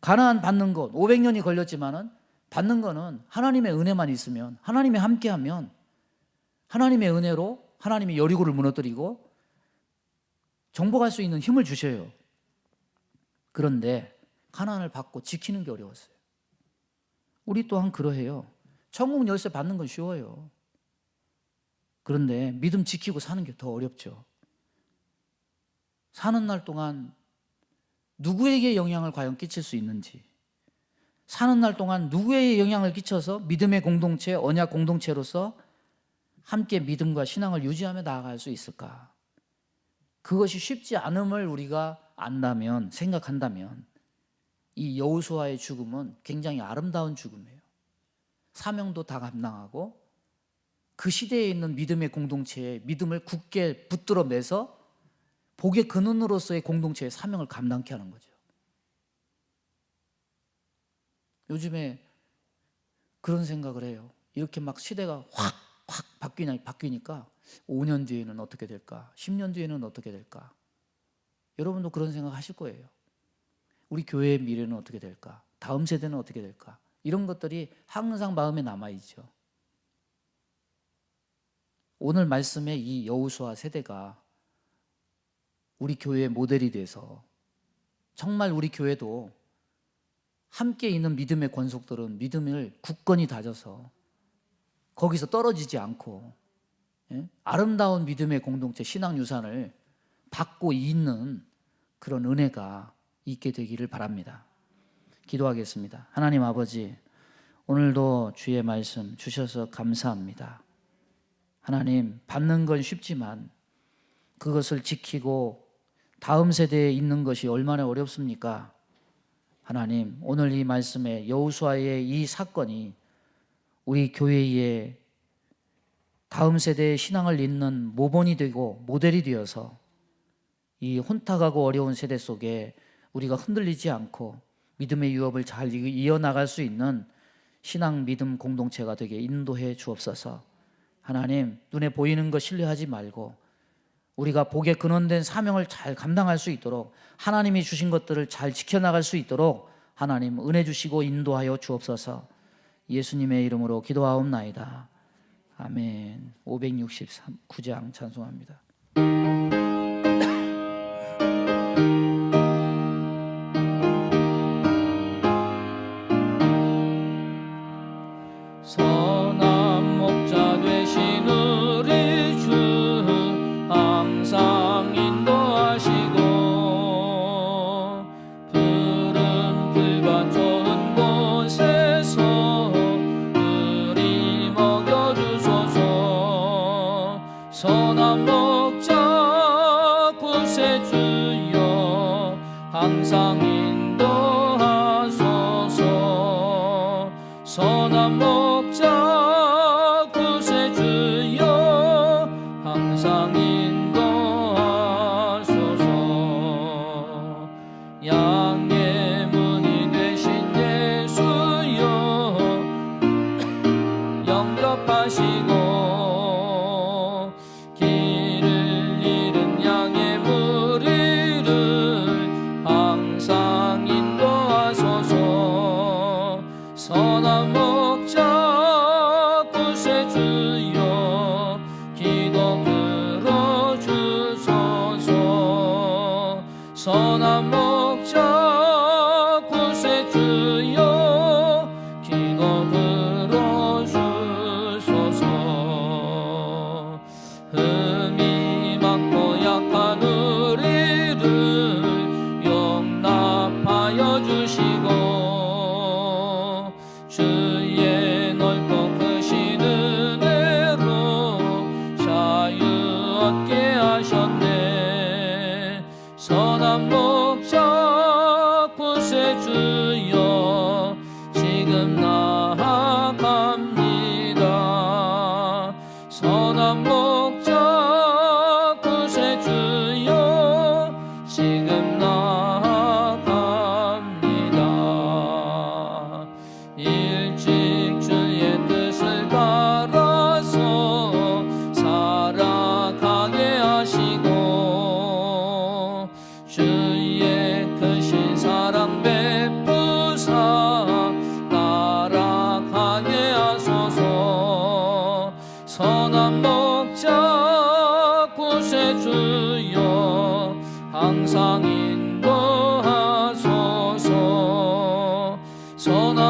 가나안 받는 것 500년이 걸렸지만은 받는 거는 하나님의 은혜만 있으면, 하나님이 함께하면, 하나님의 은혜로 하나님이 여리고를 무너뜨리고 정복할 수 있는 힘을 주셔요. 그런데 가난을 받고 지키는 게 어려웠어요. 우리 또한 그러해요. 천국 열쇠 받는 건 쉬워요. 그런데 믿음 지키고 사는 게 더 어렵죠. 사는 날 동안 누구에게 영향을 과연 끼칠 수 있는지, 사는 날 동안 누구에게 영향을 끼쳐서 믿음의 공동체, 언약 공동체로서 함께 믿음과 신앙을 유지하며 나아갈 수 있을까? 그것이 쉽지 않음을 우리가 안다면, 생각한다면 이 여호수아의 죽음은 굉장히 아름다운 죽음이에요. 사명도 다 감당하고 그 시대에 있는 믿음의 공동체에 믿음을 굳게 붙들어 매서 복의 근원으로서의 공동체의 사명을 감당케 하는 거죠. 요즘에 그런 생각을 해요. 이렇게 막 시대가 확 바뀌니까 5년 뒤에는 어떻게 될까? 10년 뒤에는 어떻게 될까? 여러분도 그런 생각 하실 거예요. 우리 교회의 미래는 어떻게 될까? 다음 세대는 어떻게 될까? 이런 것들이 항상 마음에 남아있죠. 오늘 말씀의 이 여호수아 세대가 우리 교회의 모델이 돼서 정말 우리 교회도 함께 있는 믿음의 권속들은 믿음을 굳건히 다져서 거기서 떨어지지 않고 아름다운 믿음의 공동체 신앙 유산을 받고 있는 그런 은혜가 있게 되기를 바랍니다. 기도하겠습니다. 하나님 아버지, 오늘도 주의 말씀 주셔서 감사합니다. 하나님, 받는 건 쉽지만 그것을 지키고 다음 세대에 있는 것이 얼마나 어렵습니까? 하나님, 오늘 이 말씀에 여호수아의 이 사건이 우리 교회의 다음 세대의 신앙을 잇는 모본이 되고 모델이 되어서 이 혼탁하고 어려운 세대 속에 우리가 흔들리지 않고 믿음의 유업을 잘 이어나갈 수 있는 신앙 믿음 공동체가 되게 인도해 주옵소서. 하나님, 눈에 보이는 것 신뢰하지 말고 우리가 복에 근원된 사명을 잘 감당할 수 있도록 하나님이 주신 것들을 잘 지켜나갈 수 있도록 하나님 은혜 주시고 인도하여 주옵소서. 예수님의 이름으로 기도하옵나이다. 아멘. 569장 찬송합니다. 선한 목자 되신 우리 주 항상 인도하시고 푸른 풀밭 좋은 곳에서 우리 먹여주소서. 선한 목자 구세주여 항상 인도하소서. 선한 목자 구세주여 항상 인도하소서. 양의 문이 되신 예수여 영접하시고 길을 잃은 양의 무리를 항상 인도하소서. 선한 목자 구세주여 기도 들어주소서. 선한 목자 구세주여 기도 들어주소서. 흠이 많고 약한 우리를 용납하여 주시고 주의 넓고 크신 은혜로 자유 얻게 하셨네. 선한 목자 구세주여 지금 나아갑니다. 선한 목자 구세주여 지금 나아갑니다. 일찍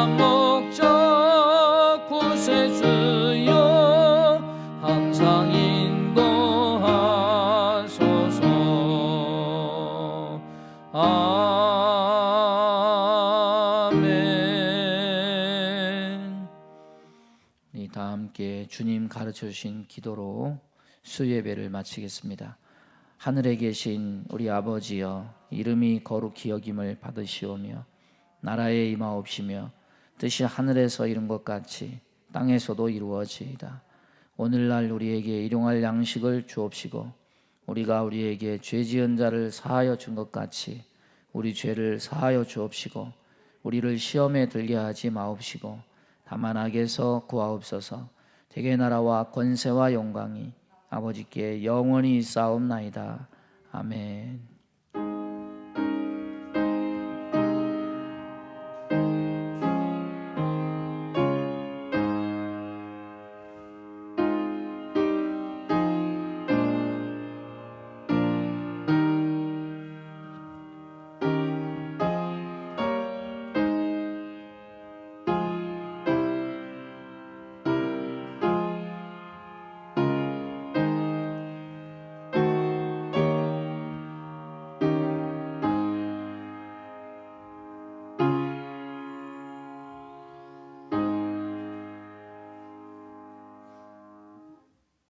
목적 구세주여 항상 인도하소서. 아멘. 우리 다 함께 주님 가르쳐 주신 기도로 수예배를 마치겠습니다. 하늘에 계신 우리 아버지여, 이름이 거룩히 여김을 받으시오며 나라에 임하옵시며 뜻이 하늘에서 이룬 것 같이 땅에서도 이루어지이다. 오늘날 우리에게 일용할 양식을 주옵시고 우리가 우리에게 죄 지은 자를 사하여 준 것 같이 우리 죄를 사하여 주옵시고 우리를 시험에 들게 하지 마옵시고 다만 악에서 구하옵소서. 대개 나라와 권세와 영광이 아버지께 영원히 있사옵나이다. 아멘.